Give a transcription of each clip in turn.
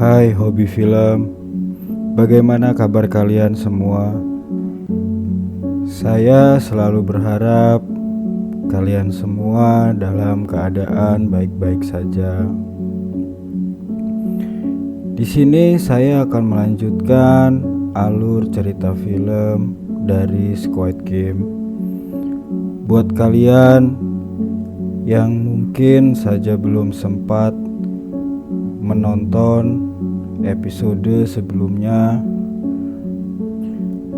Hai hobi film, bagaimana kabar kalian semua? Saya selalu berharap kalian semua dalam keadaan baik-baik saja. Di sini saya akan melanjutkan alur cerita film dari Squid Game. Buat kalian yang mungkin saja belum sempat menonton episode sebelumnya,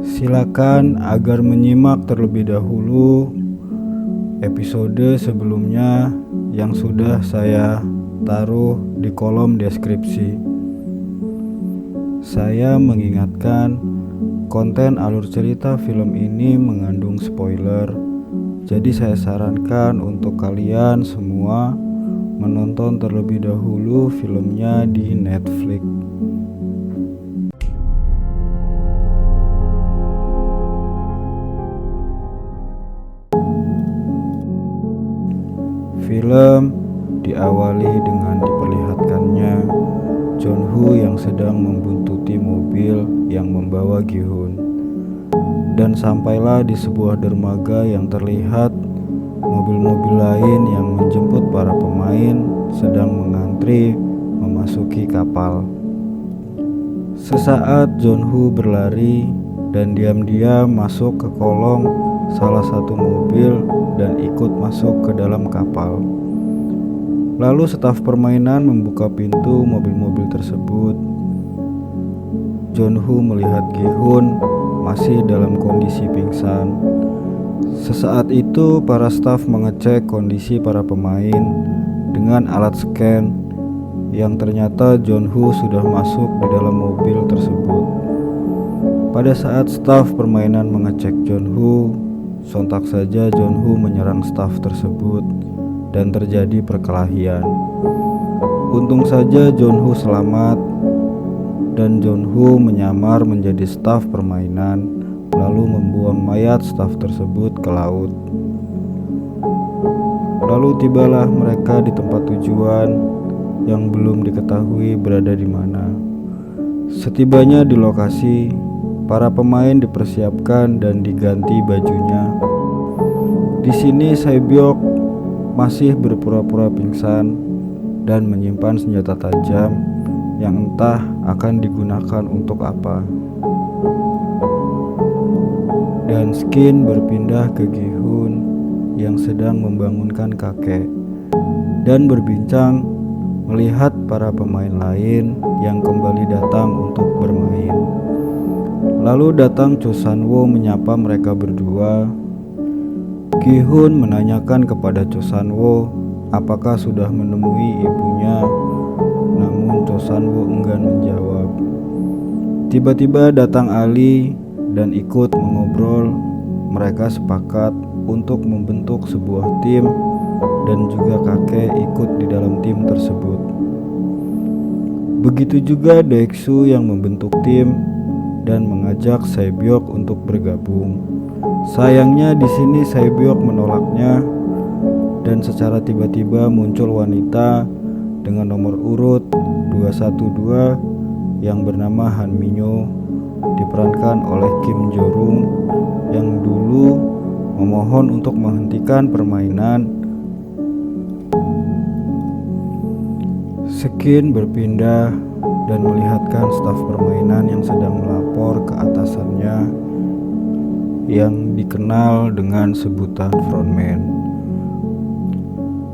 silakan agar menyimak terlebih dahulu episode sebelumnya yang sudah saya taruh di kolom deskripsi. Saya mengingatkan, konten alur cerita film ini mengandung spoiler, jadi saya sarankan untuk kalian semua menonton terlebih dahulu filmnya di Netflix. Film diawali dengan diperlihatkannya Jong-Ho yang sedang membuntuti mobil yang membawa Gi-hun, dan sampailah di sebuah dermaga yang terlihat mobil-mobil lain yang menjemput para pemain sedang mengantri memasuki kapal. Sesaat Jong-Ho berlari dan diam-diam masuk ke kolong salah satu mobil dan ikut masuk ke dalam kapal. Lalu staf permainan membuka pintu mobil-mobil tersebut. Jong-Ho melihat Gi-hun masih dalam kondisi pingsan. Sesaat itu para staf mengecek kondisi para pemain dengan alat scan yang ternyata Jong-Ho sudah masuk di dalam mobil tersebut. Pada saat staf permainan mengecek Jong-Ho, sontak saja Jong-Ho menyerang staf tersebut dan terjadi perkelahian. Untung saja Jong-Ho selamat dan Jong-Ho menyamar menjadi staf permainan lalu membuang mayat staf tersebut ke laut. Lalu tibalah mereka di tempat tujuan yang belum diketahui berada di mana. Setibanya di lokasi, para pemain dipersiapkan dan diganti bajunya. Di sini Sae-byok masih berpura-pura pingsan dan menyimpan senjata tajam yang entah akan digunakan untuk apa. Dan Skin berpindah ke Gi-hun yang sedang membangunkan kakek dan berbincang melihat para pemain lain yang kembali datang untuk bermain. Lalu datang Cho San-woo menyapa mereka berdua. Gi-hun menanyakan kepada Cho San-woo apakah sudah menemui ibunya, namun Cho San-woo enggan menjawab. Tiba-tiba datang Ali dan ikut mengobrol. Mereka sepakat untuk membentuk sebuah tim dan juga kakek ikut di dalam tim tersebut. Begitu juga Dae-soo yang membentuk tim dan mengajak Sae-byok untuk bergabung. Sayangnya di sini Sae-byok menolaknya dan secara tiba-tiba muncul wanita dengan nomor urut 212 yang bernama Han Minyo, diperankan oleh Kim Jo-rung yang dulu memohon untuk menghentikan permainan. Skin berpindah dan melihatkan staf permainan yang sedang melapor ke atasannya yang dikenal dengan sebutan frontman,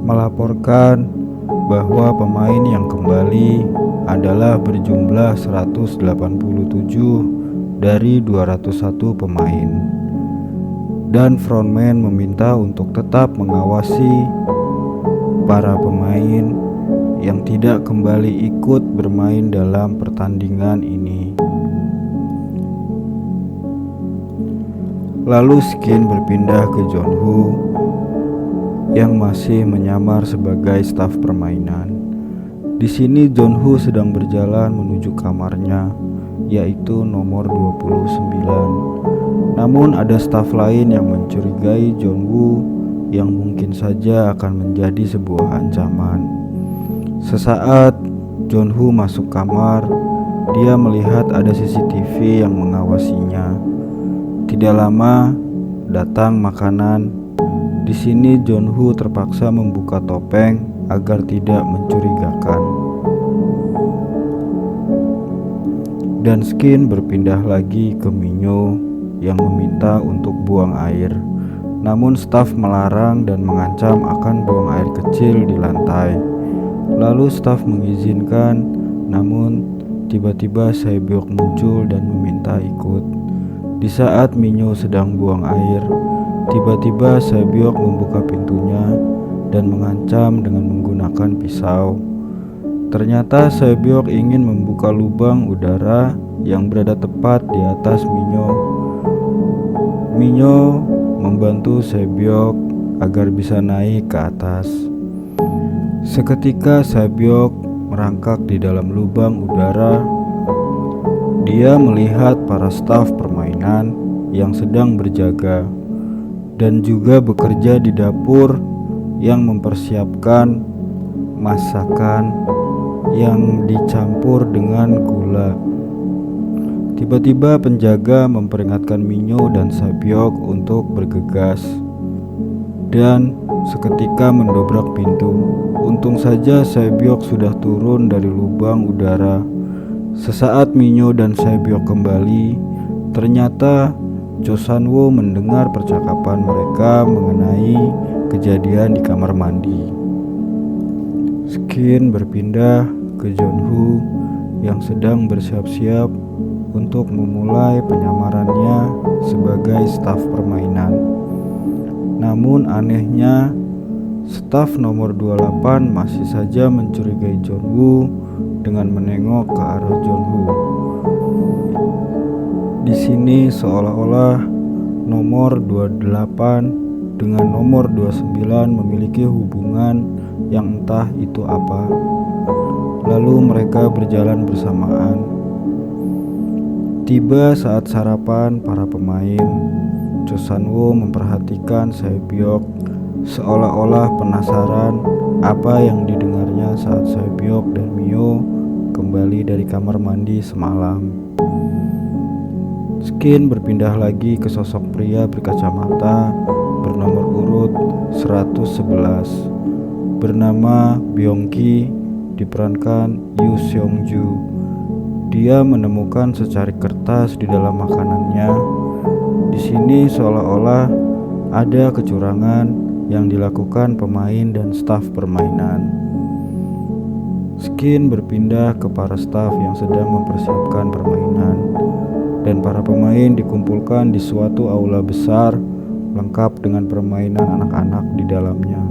melaporkan bahwa pemain yang kembali adalah berjumlah 187 dari 201 pemain, dan frontman meminta untuk tetap mengawasi para pemain yang tidak kembali ikut bermain dalam pertandingan ini. Lalu Skin berpindah ke Jong-Ho yang masih menyamar sebagai staf permainan. Di sini Jong-Ho sedang berjalan menuju kamarnya, yaitu nomor 29. Namun ada staf lain yang mencurigai Jong-Ho yang mungkin saja akan menjadi sebuah ancaman. Sesaat Jonwoo masuk kamar, dia melihat ada CCTV yang mengawasinya. Tidak lama datang makanan. Di sini Jonwoo terpaksa membuka topeng agar tidak mencurigakan. Dan Skin berpindah lagi ke Minyo yang meminta untuk buang air. Namun staf melarang dan mengancam akan buang air kecil di lantai. Lalu staf mengizinkan, namun tiba-tiba Sae-byeok muncul dan meminta ikut. Di saat Minyo sedang buang air, tiba-tiba Sae-byeok membuka pintunya dan mengancam dengan menggunakan pisau. Ternyata Sae-byeok ingin membuka lubang udara yang berada tepat di atas Minyo. Minyo membantu Sae-byeok agar bisa naik ke atas. Seketika Sae-byeok merangkak di dalam lubang udara. Dia melihat para staf permainan yang sedang berjaga dan juga bekerja di dapur yang mempersiapkan masakan yang dicampur dengan gula. Tiba-tiba penjaga memperingatkan Minyo dan Sae-byeok untuk bergegas dan seketika mendobrak pintu. Untung saja Sae-byeok sudah turun dari lubang udara. Sesaat Minyo dan Sae-byeok kembali, ternyata Cho San-woo mendengar percakapan mereka mengenai kejadian di kamar mandi. Skin berpindah ke Jonwoo yang sedang bersiap-siap untuk memulai penyamarannya sebagai staf permainan. Namun anehnya, staf nomor 28 masih saja mencurigai Jonwoo dengan menengok ke arah Jonwoo. Di sini seolah-olah nomor 28 dengan nomor 29 memiliki hubungan yang entah itu apa. Lalu mereka berjalan bersamaan. Tiba saat sarapan para pemain, Cho San-woo memperhatikan Sae-byeok seolah-olah penasaran apa yang didengarnya saat Sae-byeok dan Mio kembali dari kamar mandi semalam. Skin berpindah lagi ke sosok pria berkacamata bernomor urut 111 bernama Byung-ki, diperankan Yoo Seung-ju. Dia menemukan secari kertas di dalam makanannya. Di sini seolah-olah ada kecurangan yang dilakukan pemain dan staf permainan. Skin berpindah ke para staf yang sedang mempersiapkan permainan, dan para pemain dikumpulkan di suatu aula besar lengkap dengan permainan anak-anak di dalamnya.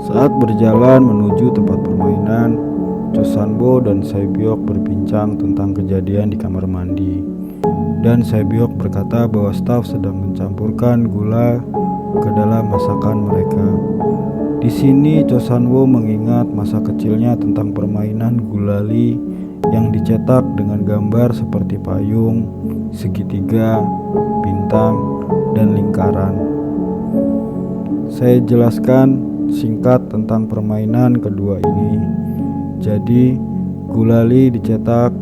Saat berjalan menuju tempat permainan, Cho San-woo dan Sae-byeok berbincang tentang kejadian di kamar mandi. Dan Sae-byeok berkata bahwa staf sedang mencampurkan gula ke dalam masakan mereka. Di sini Cho San-woo mengingat masa kecilnya tentang permainan gulali yang dicetak dengan gambar seperti payung, segitiga, bintang, dan lingkaran. Saya jelaskan singkat tentang permainan kedua ini. Jadi, gulali dicetak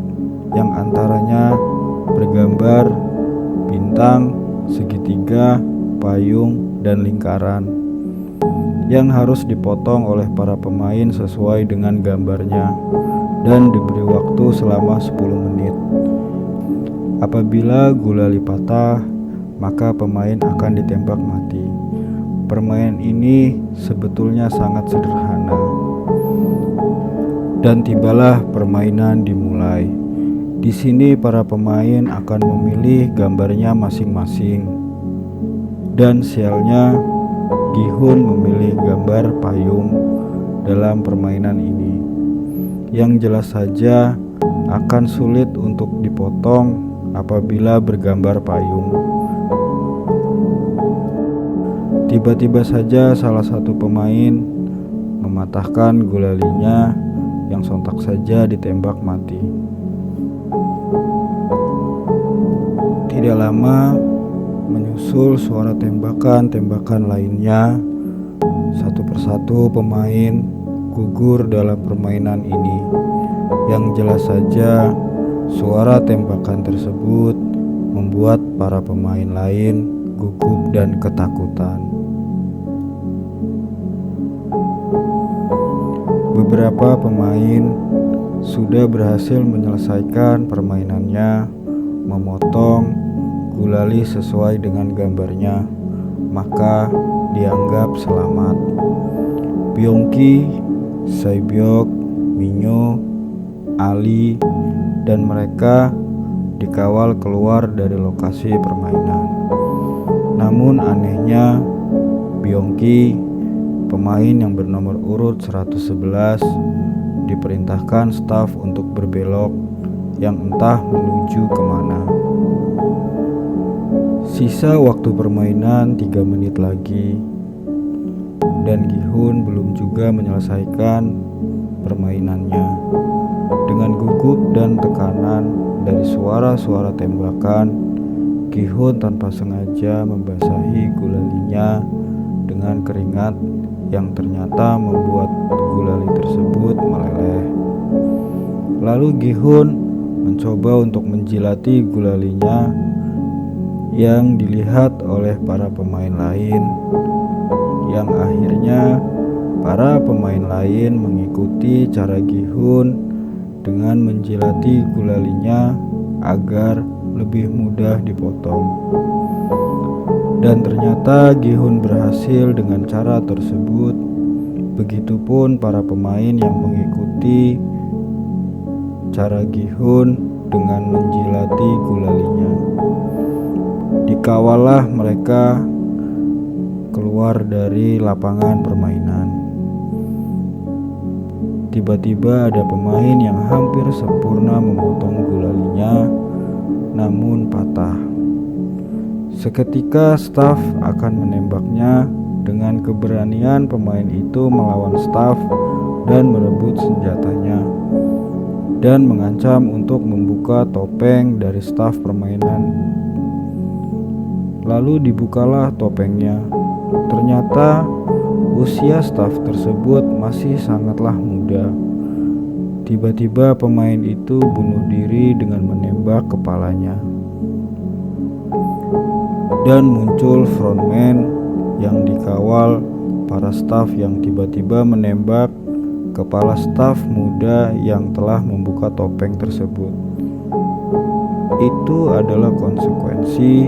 yang antaranya bergambar bintang, segitiga, payung, dan lingkaran yang harus dipotong oleh para pemain sesuai dengan gambarnya dan diberi waktu selama 10 menit. Apabila gulali patah, maka pemain akan ditembak mati. Permainan ini sebetulnya sangat sederhana. Dan tibalah permainan dimulai. Di sini para pemain akan memilih gambarnya masing-masing. Dan sialnya, Gi-hun memilih gambar payung dalam permainan ini. Yang jelas saja akan sulit untuk dipotong apabila bergambar payung. Tiba-tiba saja salah satu pemain mematahkan gulalinya yang sontak saja ditembak mati. Tidak lama menyusul suara tembakan-tembakan lainnya. Satu persatu pemain gugur dalam permainan ini. Yang jelas saja, suara tembakan tersebut membuat para pemain lain gugup dan ketakutan. Beberapa pemain sudah berhasil menyelesaikan permainannya, memotong gulali sesuai dengan gambarnya, maka dianggap selamat. Byongki, Saebyok, Minyo, Ali, dan mereka dikawal keluar dari lokasi permainan. Namun anehnya, Byongki, pemain yang bernomor urut 111, diperintahkan staf untuk berbelok yang entah menuju kemana. Sisa waktu permainan 3 menit lagi, dan Gi-hun belum juga menyelesaikan permainannya. Dengan gugup dan tekanan dari suara-suara tembakan, Gi-hun tanpa sengaja membasahi gulalinya dengan keringat yang ternyata membuat gulali tersebut meleleh. Lalu Gi-hun mencoba untuk menjilati gulalinya yang dilihat oleh para pemain lain, yang akhirnya para pemain lain mengikuti cara Gi-hun dengan menjilati gulalinya agar lebih mudah dipotong. Dan ternyata Gi-hun berhasil dengan cara tersebut. Begitupun para pemain yang mengikuti cara Gi-hun dengan menjilati gulalinya. Dikawallah mereka keluar dari lapangan permainan. Tiba-tiba ada pemain yang hampir sempurna memotong gulalinya, namun patah. Seketika staf akan menembaknya. Dengan keberanian pemain itu melawan staf dan merebut senjatanya, dan mengancam untuk membuka topeng dari staf permainan. Lalu dibukalah topengnya. Ternyata usia staf tersebut masih sangatlah muda. Tiba-tiba pemain itu bunuh diri dengan menembak kepalanya. Dan muncul frontman yang dikawal para staf yang tiba-tiba menembak kepala staf muda yang telah membuka topeng tersebut. Itu adalah konsekuensi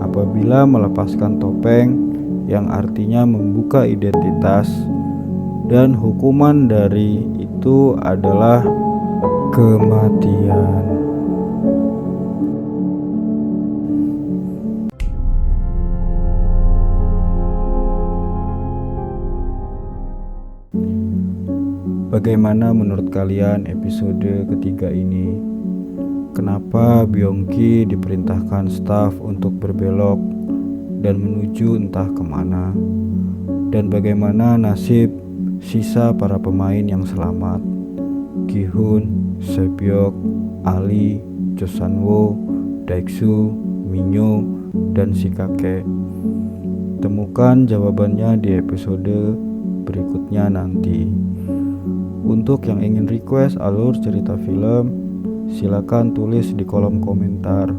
apabila melepaskan topeng, yang artinya membuka identitas, dan hukuman dari itu adalah kematian. Bagaimana menurut kalian episode ketiga ini? Kenapa Byongki diperintahkan staf untuk berbelok dan menuju entah kemana? Dan bagaimana nasib sisa para pemain yang selamat? Gi-hun, Saebyok, Ali, Cho San-woo, Dae-su, Minyo, dan si kakek. Temukan jawabannya di episode berikutnya nanti. Untuk yang ingin request alur cerita film, silakan tulis di kolom komentar.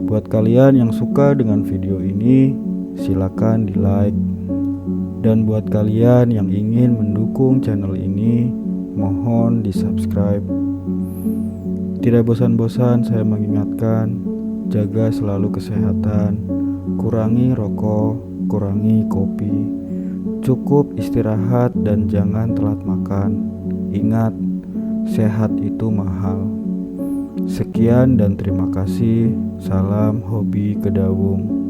Buat kalian yang suka dengan video ini, silakan di like. Dan buat kalian yang ingin mendukung channel ini, mohon di subscribe. Tidak bosan-bosan saya mengingatkan, jaga selalu kesehatan, kurangi rokok, kurangi kopi. Cukup istirahat dan jangan telat makan. Ingat, sehat itu mahal. Sekian dan terima kasih. Salam hobi kedawung.